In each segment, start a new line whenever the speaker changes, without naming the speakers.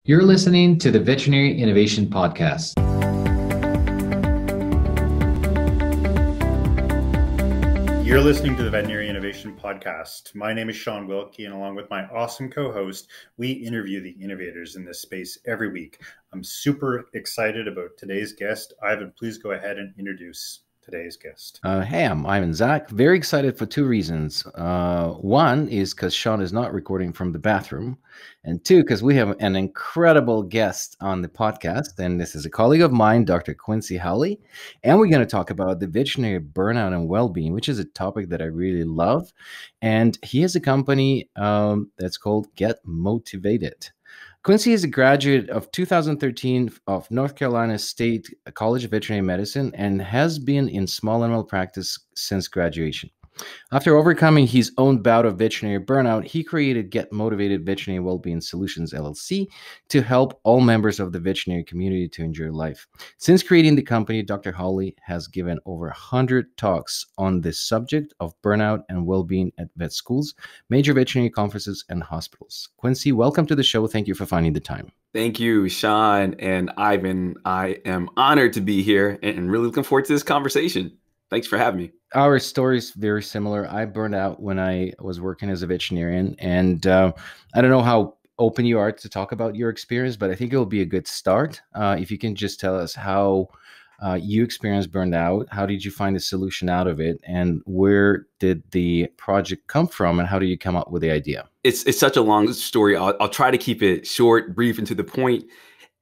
You're listening to the Veterinary Innovation Podcast.
You're listening to the Veterinary Innovation Podcast. My name is Sean Wilkie, and along with my awesome co-host, we interview the innovators in this space every week. I'm super excited about today's guest. Ivan, please go ahead and introduce today's guest.
Hey, I'm Ivan Zach. Very excited for two reasons. One is because Sean is not recording from the bathroom. And two, because we have an incredible guest on the podcast. And this is a colleague of mine, Dr. Quincy Howley. And we're going to talk about the veterinary burnout and well-being, which is a topic that I really love. And he has a company that's called Get Motivated. Quincy is a graduate of 2013 of North Carolina State College of Veterinary Medicine and has been in small animal practice since graduation. After overcoming his own bout of veterinary burnout, he created Get Motivated Veterinary Wellbeing Solutions, LLC, to help all members of the veterinary community to enjoy life. Since creating the company, Dr. Howley has given over 100 talks on this subject of burnout and well-being at vet schools, major veterinary conferences, and hospitals. Quincy, welcome to the show. Thank you for finding the time.
Thank you, Sean and Ivan. I am honored to be here and really looking forward to this conversation. Thanks for having me.
Our story is very similar. I burned out when I was working as a veterinarian, and I don't know how open you are to talk about your experience, but I think it will be a good start. If you can just tell us how you experienced burnout, how did you find the solution out of it, and where did the project come from, and how did you come up with the idea?
It's such a long story. I'll try to keep it short, brief, and to the point.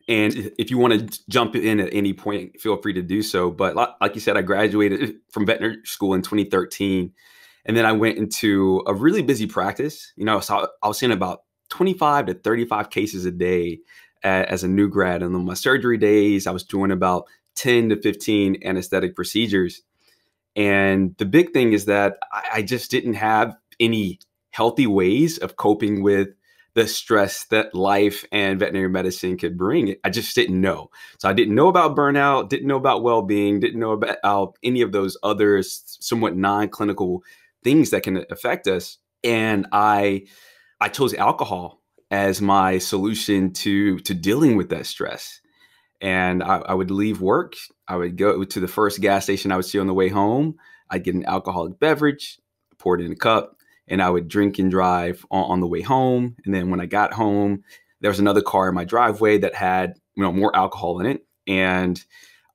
And if you want to jump in at any point, feel free to do so. But like you said, I graduated from veterinary school in 2013. And then I went into a really busy practice. So I was seeing about 25 to 35 cases a day as a new grad. And on my surgery days, I was doing about 10 to 15 anesthetic procedures. And the big thing is that I just didn't have any healthy ways of coping with the stress that life and veterinary medicine could bring. I just didn't know. So I didn't know about burnout, didn't know about well-being, didn't know about any of those other somewhat non-clinical things that can affect us. And I chose alcohol as my solution to dealing with that stress. And I would leave work. I would go to the first gas station I would see on the way home. I'd get an alcoholic beverage, pour it in a cup, and I would drink and drive on the way home. And then when I got home, there was another car in my driveway that had more alcohol in it. And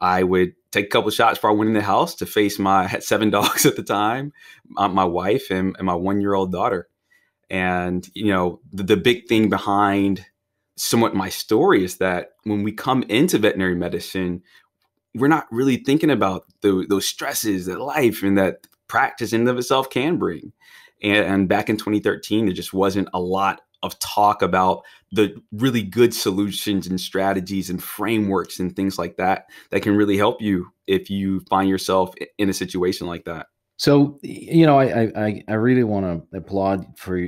I would take a couple of shots before I went in the house to face I had 7 dogs at the time, my wife and my 1-year-old daughter. And, the big thing behind somewhat my story is that when we come into veterinary medicine, we're not really thinking about those stresses that life and that practice in and of itself can bring. And back in 2013, there just wasn't a lot of talk about the really good solutions and strategies and frameworks and things like that can really help you if you find yourself in a situation like that.
So, I really want to applaud for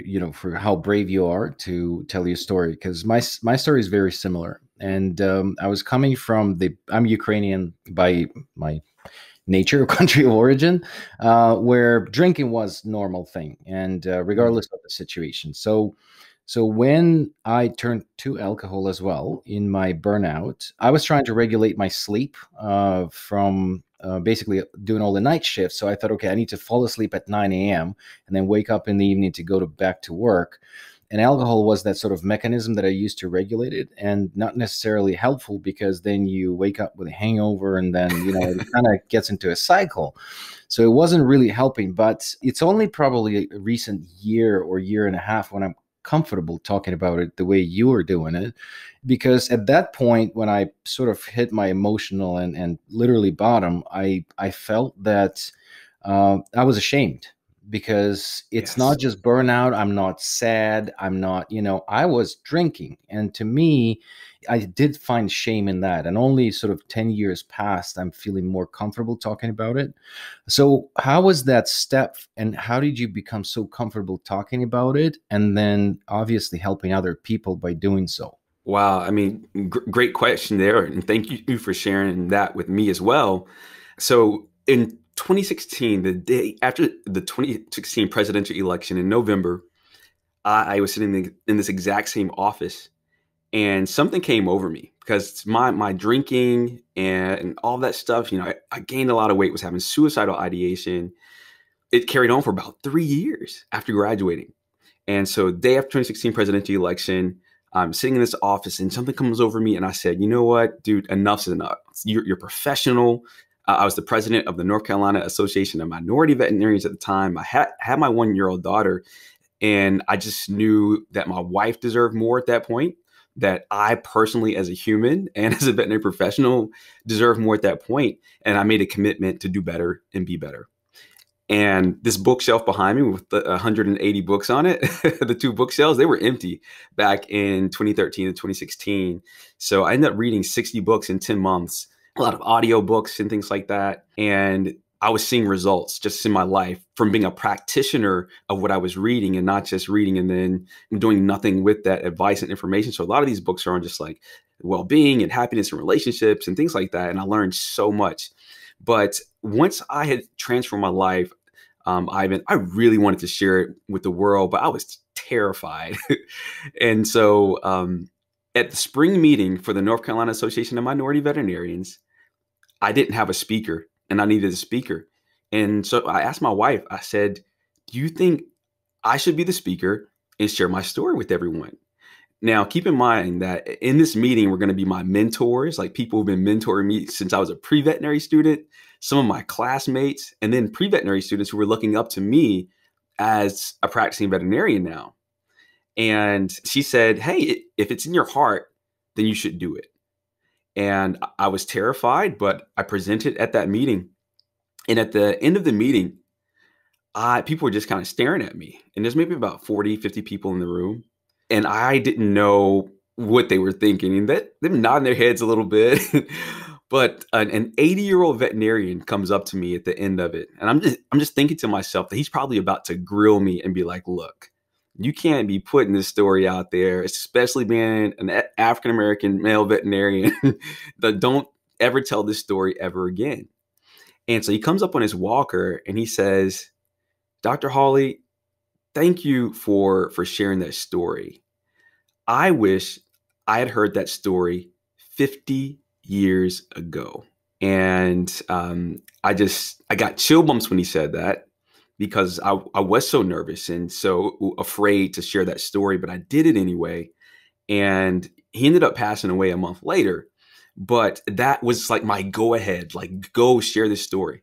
how brave you are to tell your story, because my story is very similar. And I was coming from I'm Ukrainian by my nature, country of origin, where drinking was normal thing, and regardless of the situation. So when I turned to alcohol as well in my burnout, I was trying to regulate my sleep from basically doing all the night shifts. So I thought, okay, I need to fall asleep at 9 a.m. and then wake up in the evening to go back to work. And alcohol was that sort of mechanism that I used to regulate it, and not necessarily helpful, because then you wake up with a hangover and then, it kind of gets into a cycle. So it wasn't really helping, but it's only probably a recent year or year and a half when I'm comfortable talking about it the way you are doing it. Because at that point, when I sort of hit my emotional and literally bottom, I felt that I was ashamed. Because it's not just burnout. I'm not sad. I'm not, I was drinking. And to me, I did find shame in that. And only sort of 10 years past, I'm feeling more comfortable talking about it. So how was that step? And how did you become so comfortable talking about it? And then obviously helping other people by doing so?
Wow. I mean, great question there. And thank you for sharing that with me as well. So in 2016, the day after the 2016 presidential election in November, I was sitting in this exact same office, and something came over me because my drinking and all that stuff, I gained a lot of weight, was having suicidal ideation. It carried on for about 3 years after graduating. And so day after 2016 presidential election, I'm sitting in this office and something comes over me and I said, you know what, dude, enough's enough. You're professional. I was the president of the North Carolina Association of Minority Veterinarians at the time. I had my 1-year-old daughter, and I just knew that my wife deserved more at that point, that I personally as a human and as a veterinary professional deserved more at that point. And I made a commitment to do better and be better. And this bookshelf behind me with the 180 books on it, the 2 bookshelves, they were empty back in 2013 and 2016. So I ended up reading 60 books in 10 months, a lot of audio books and things like that. And I was seeing results just in my life from being a practitioner of what I was reading and not just reading and then doing nothing with that advice and information. So a lot of these books are on just like well-being and happiness and relationships and things like that. And I learned so much. But once I had transformed my life, Ivan, I really wanted to share it with the world, but I was terrified. And so at the spring meeting for the North Carolina Association of Minority Veterinarians, I didn't have a speaker and I needed a speaker. And so I asked my wife, I said, do you think I should be the speaker and share my story with everyone? Now, keep in mind that in this meeting, we're going to be my mentors, like people who've been mentoring me since I was a pre-veterinary student, some of my classmates, and then pre-veterinary students who were looking up to me as a practicing veterinarian now. And she said, hey, if it's in your heart, then you should do it. And I was terrified, but I presented at that meeting. And at the end of the meeting, people were just kind of staring at me. And there's maybe about 40, 50 people in the room. And I didn't know what they were thinking. And them nodding their heads a little bit. But an 80-year-old veterinarian comes up to me at the end of it. And I'm just thinking to myself that he's probably about to grill me and be like, look, you can't be putting this story out there, especially being an African-American male veterinarian. Don't ever tell this story ever again. And so he comes up on his walker and he says, Dr. Hawley, thank you for sharing that story. I wish I had heard that story 50 years ago. And I got chill bumps when he said that because I was so nervous and so afraid to share that story, but I did it anyway. And he ended up passing away a month later. But that was like my go ahead, like go share this story,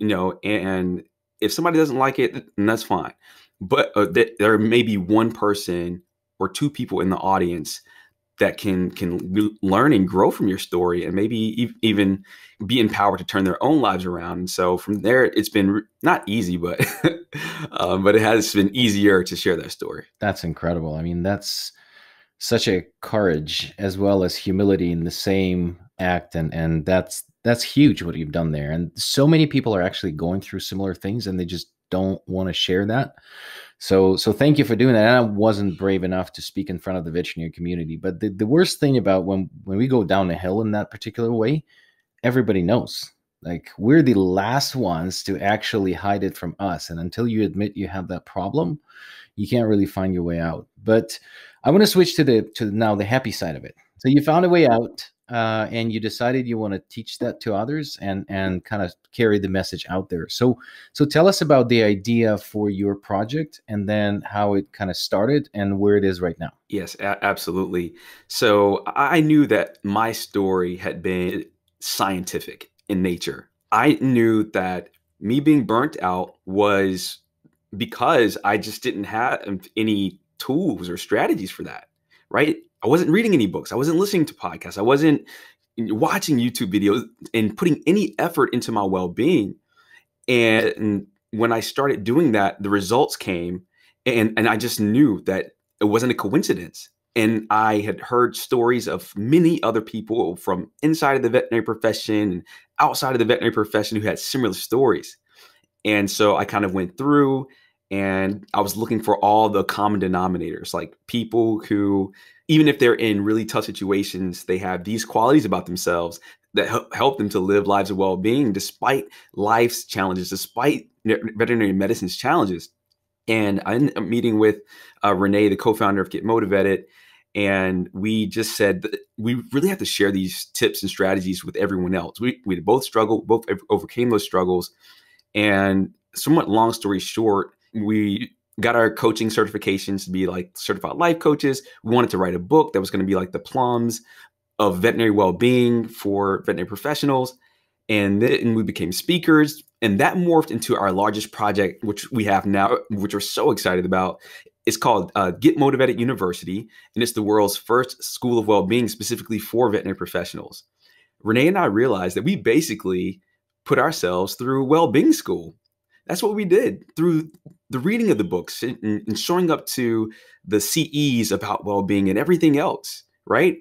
and if somebody doesn't like it, then that's fine. But there may be one person or 2 people in the audience that can learn and grow from your story and maybe even be empowered to turn their own lives around. And so from there, it's been not easy, but but it has been easier to share that story.
That's incredible. I mean, that's such a courage as well as humility in the same act. And that's huge what you've done there. And so many people are actually going through similar things and they just don't want to share that. So thank you for doing that. And I wasn't brave enough to speak in front of the veterinary community. But the worst thing about when we go down a hill in that particular way, everybody knows. Like, we're the last ones to actually hide it from us. And until you admit you have that problem, you can't really find your way out. But I want to switch to now the happy side of it. So you found a way out. And you decided you want to teach that to others and kind of carry the message out there. So tell us about the idea for your project and then how it kind of started and where it is right now.
Yes, absolutely. So I knew that my story had been scientific in nature. I knew that me being burnt out was because I just didn't have any tools or strategies for that, right? I wasn't reading any books. I wasn't listening to podcasts. I wasn't watching YouTube videos and putting any effort into my well-being. And when I started doing that, the results came and I just knew that it wasn't a coincidence. And I had heard stories of many other people from inside of the veterinary profession and outside of the veterinary profession who had similar stories. And so I kind of went through and I was looking for all the common denominators, like people who, even if they're in really tough situations, they have these qualities about themselves that help them to live lives of well-being despite life's challenges, despite veterinary medicine's challenges. And I ended up meeting with Renee, the co-founder of Get Motivated. And we just said that we really have to share these tips and strategies with everyone else. We both struggled, both overcame those struggles. And somewhat long story short, we got our coaching certifications to be like certified life coaches. We wanted to write a book that was going to be like the plums of veterinary well-being for veterinary professionals. And then we became speakers, and that morphed into our largest project, which we have now, which we're so excited about. It's called Get Motivated University, and it's the world's first school of well-being specifically for veterinary professionals. Renee and I realized that we basically put ourselves through well-being school. That's what we did through the reading of the books and showing up to the CEs about well-being and everything else, right?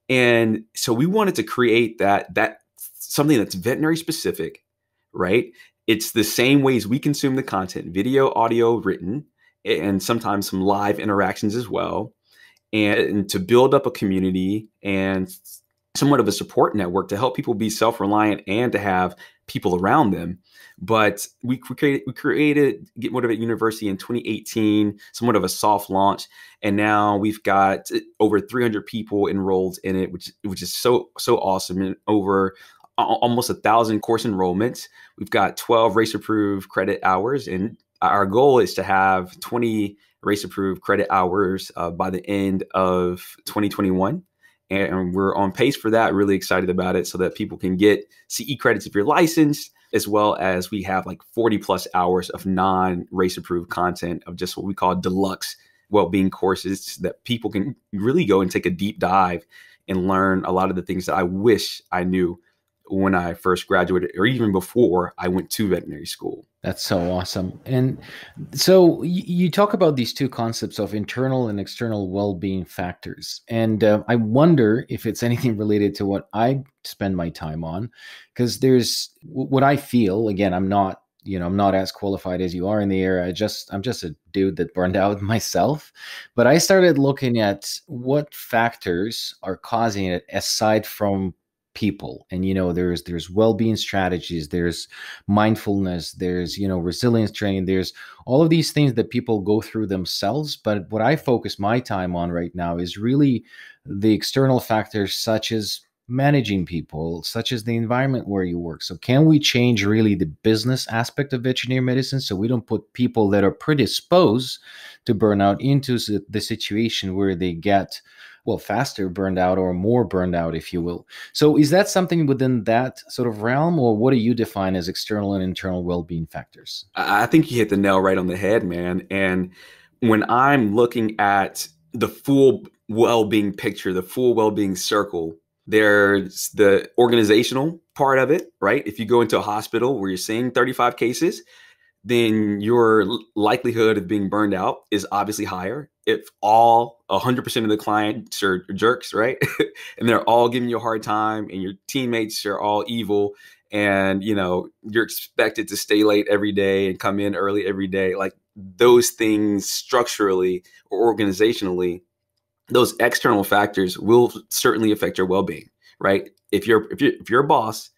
And so we wanted to create that something that's veterinary specific, right? It's the same ways we consume the content, video, audio, written, and sometimes some live interactions as well. And to build up a community and somewhat of a support network to help people be self-reliant and to have people around them. But we created Get Motivated University in 2018, somewhat of a soft launch. And now we've got over 300 people enrolled in it, which is so awesome. And over almost 1,000 course enrollments. We've got 12 race approved credit hours. And our goal is to have 20 race approved credit hours by the end of 2021. And we're on pace for that, really excited about it, so that people can get CE credits if you're licensed, as well as we have like 40 plus hours of non-race approved content of just what we call deluxe well-being courses that people can really go and take a deep dive and learn a lot of the things that I wish I knew when I first graduated, or even before I went to veterinary school.
That's so awesome. And so you talk about these two concepts of internal and external well-being factors. And I wonder if it's anything related to what I spend my time on, because there's what I feel, again, I'm not as qualified as you are in the area. I'm just a dude that burned out myself. But I started looking at what factors are causing it aside from people. And there's well-being strategies, there's mindfulness, there's resilience training, there's all of these things that people go through themselves. But what I focus my time on right now is really the external factors, such as managing people, such as the environment where you work. So can we change really the business aspect of veterinary medicine so we don't put people that are predisposed to burnout into the situation where they get faster burned out or more burned out, if you will. So is that something within that sort of realm, or what do you define as external and internal well-being factors?
I think you hit the nail right on the head, man. And when I'm looking at the full well-being picture, the full well-being circle, there's the organizational part of it, right? If you go into a hospital where you're seeing 35 cases, then your likelihood of being burned out is obviously higher. If all 100% of the clients are jerks, right? And they're all giving you a hard time and your teammates are all evil and, you're expected to stay late every day and come in early every day. Like those things structurally or organizationally, those external factors will certainly affect your well-being, right? If your boss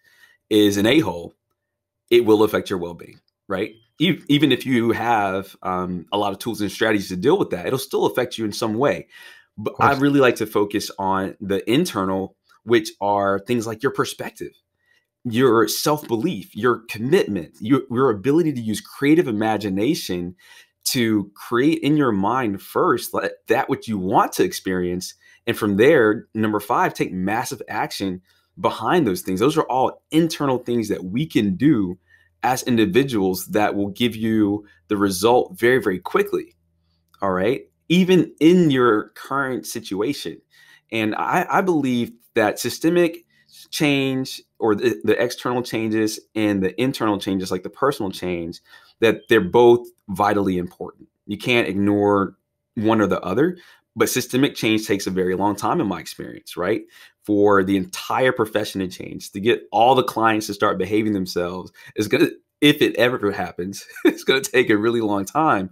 is an a-hole, it will affect your well-being, right? Even if you have a lot of tools and strategies to deal with that, it'll still affect you in some way. But I really like to focus on the internal, which are things like your perspective, your self-belief, your commitment, your ability to use creative imagination to create in your mind first that what you want to experience. And from there, number 5, take massive action behind those things. Those are all internal things that we can do as individuals that will give you the result very, very quickly. All right. Even in your current situation. And I believe that systemic change, or the external changes and the internal changes, like the personal change, that they're both vitally important. You can't ignore one or the other, but systemic change takes a very long time in my experience, right? For the entire profession to change, to get all the clients to start behaving themselves is going to, if it ever happens, it's going to take a really long time.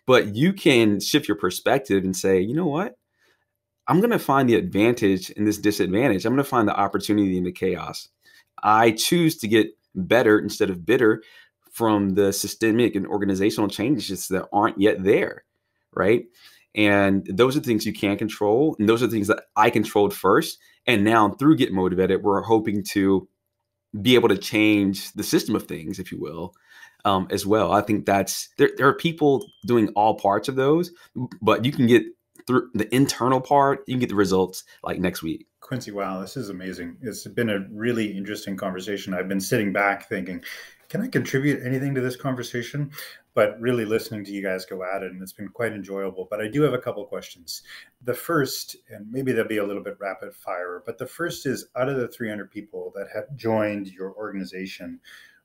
But you can shift your perspective and say, you know what? I'm going to find the advantage in this disadvantage. I'm going to find the opportunity in the chaos. I choose to get better instead of bitter from the systemic and organizational changes that aren't yet there, right? And those are the things you can control. And those are the things that I controlled first. And now through Get Motivated, we're hoping to be able to change the system of things, if you will, as well. I think there are people doing all parts of those, but you can get through the internal part, you can get the results like next week.
Quincy, wow, this is amazing. It's been a really interesting conversation. I've been sitting back thinking, can I contribute anything to this conversation? But really listening to you guys go at it, and it's been quite enjoyable. But I do have a couple of questions. The first, and maybe that'll be a little bit rapid fire, but the first is, out of the 300 people that have joined your organization,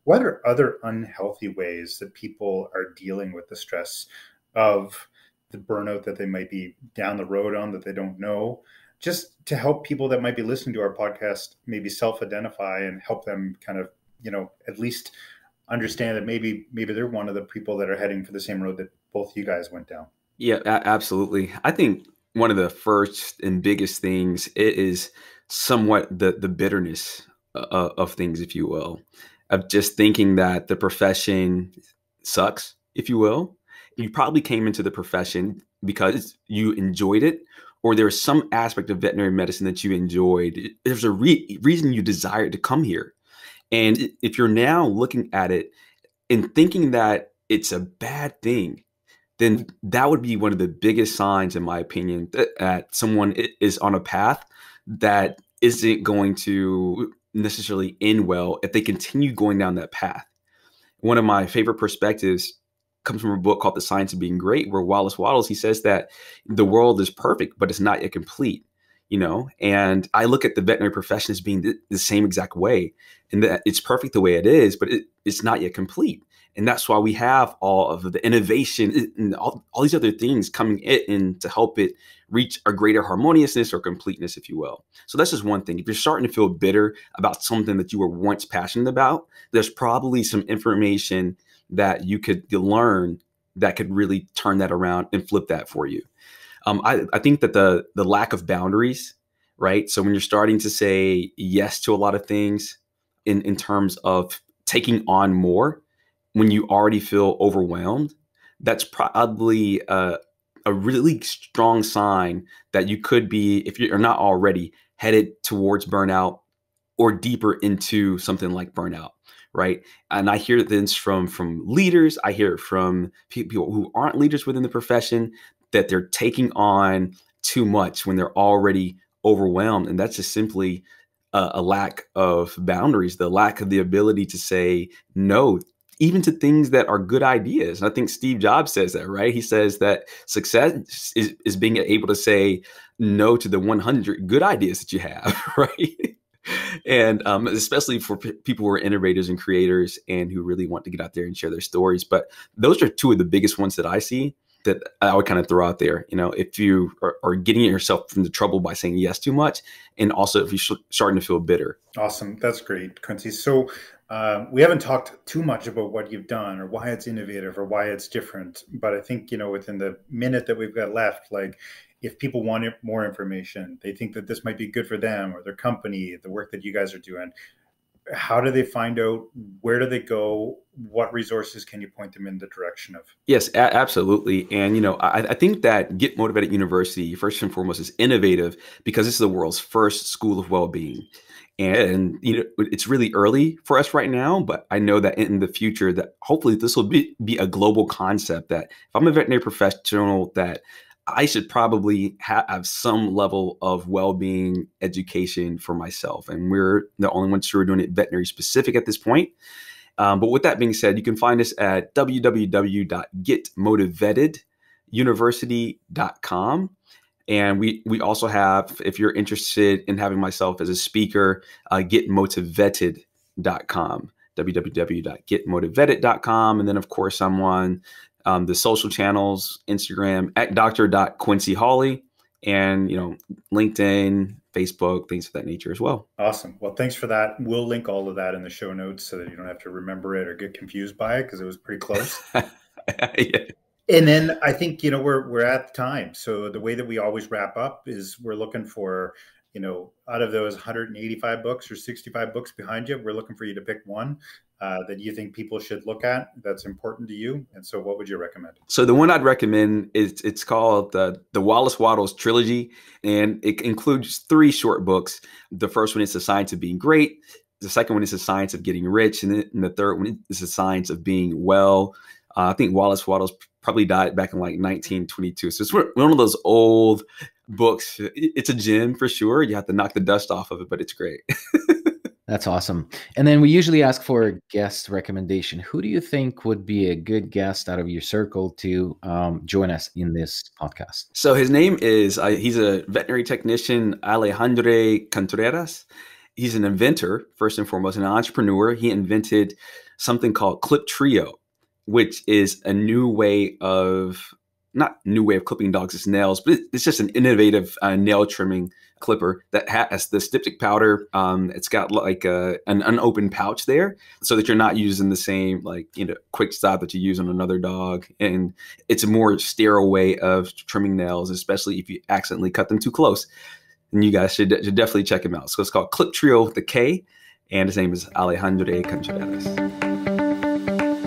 what are other unhealthy ways that people are dealing with the stress of the burnout that they might be down the road on that they don't know? Just to help people that might be listening to our podcast maybe self-identify and help them kind of, at least understand that maybe they're one of the people that are heading for the same road that both you guys went down.
Yeah, absolutely. I think one of the first and biggest things is somewhat the bitterness of things, if you will, of just thinking that the profession sucks, if you will. You probably came into the profession because you enjoyed it, or there was some aspect of veterinary medicine that you enjoyed. There's a reason you desired to come here. And if you're now looking at it and thinking that it's a bad thing, then that would be one of the biggest signs, in my opinion, that someone is on a path that isn't going to necessarily end well if they continue going down that path. One of my favorite perspectives comes from a book called The Science of Being Great, where Wallace Wattles, he says that the world is perfect, but it's not yet complete. And I look at the veterinary profession as being the same exact way, and that it's perfect the way it is, but it's not yet complete. And that's why we have all of the innovation and all these other things coming in to help it reach a greater harmoniousness or completeness, if you will. So that's just one thing. If you're starting to feel bitter about something that you were once passionate about, there's probably some information that you could learn that could really turn that around and flip that for you. I think that the lack of boundaries, right? So when you're starting to say yes to a lot of things in terms of taking on more when you already feel overwhelmed, that's probably a really strong sign that you could be, if you're not already, headed towards burnout or deeper into something like burnout, right? And I hear this from leaders. I hear it from people who aren't leaders within the profession, that they're taking on too much when they're already overwhelmed. And that's just simply a lack of boundaries, the lack of the ability to say no, even to things that are good ideas. And I think Steve Jobs says that, right? He says that success is being able to say no to the 100 good ideas that you have, right? And especially for people who are innovators and creators and who really want to get out there and share their stories. But those are two of the biggest ones that I see that I would kind of throw out there. If you are getting yourself into trouble by saying yes too much, and also if you're starting to feel bitter.
Awesome. That's great, Quincy. So we haven't talked too much about what you've done or why it's innovative or why it's different. But I think, within the minute that we've got left, like, if people want more information, they think that this might be good for them or their company, the work that you guys are doing, how do they find out? Where do they go? What resources can you point them in the direction of?
Yes, absolutely. And, I think that Get Motivated University, first and foremost, is innovative because this is the world's first school of well-being. And, it's really early for us right now, but I know that in the future that hopefully this will be a global concept, that if I'm a veterinary professional, that I should probably have some level of well-being education for myself. And we're the only ones who are doing it veterinary specific at this point. But with that being said, you can find us at www.getmotivateduniversity.com. And we also have, if you're interested in having myself as a speaker, getmotivated.com, www.getmotivated.com. And then, of course, I'm on the social channels, Instagram at Dr.Quincy Hawley, and, LinkedIn, Facebook, things of that nature as well.
Awesome. Well, thanks for that. We'll link all of that in the show notes so that you don't have to remember it or get confused by it, because it was pretty close.
Yeah.
And then I think, we're at the time. So the way that we always wrap up is we're looking for out of those 185 books or 65 books behind you, we're looking for you to pick one that you think people should look at that's important to you. And so what would you recommend?
So the one I'd recommend is it's called the Wallace Wattles Trilogy, and it includes 3 short books. The first one is The Science of Being Great. The second one is The Science of Getting Rich. And the third one is The Science of Being Well. I think Wallace Wattles probably died back in like 1922. So it's one of those old books. It's a gem for sure. You have to knock the dust off of it, but it's great.
That's awesome. And then we usually ask for a guest recommendation. Who do you think would be a good guest out of your circle to join us in this podcast?
So his name is, he's a veterinary technician, Alejandro Contreras. He's an inventor, first and foremost, an entrepreneur. He invented something called Clip Trio, which is a new way of, not new way of clipping dogs' nails, but it's just an innovative nail trimming clipper that has the styptic powder. It's got like an unopened pouch there so that you're not using the same quick stop that you use on another dog. And it's a more sterile way of trimming nails, especially if you accidentally cut them too close. And you guys should definitely check him out. So it's called Clip Trio with a K, and his name is Alejandro Contreras.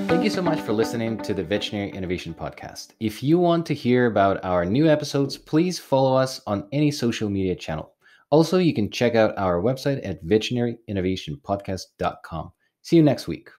Thank you so much for listening to the Veterinary Innovation Podcast. If you want to hear about our new episodes, please follow us on any social media channel. Also, you can check out our website at veterinaryinnovationpodcast.com. See you next week.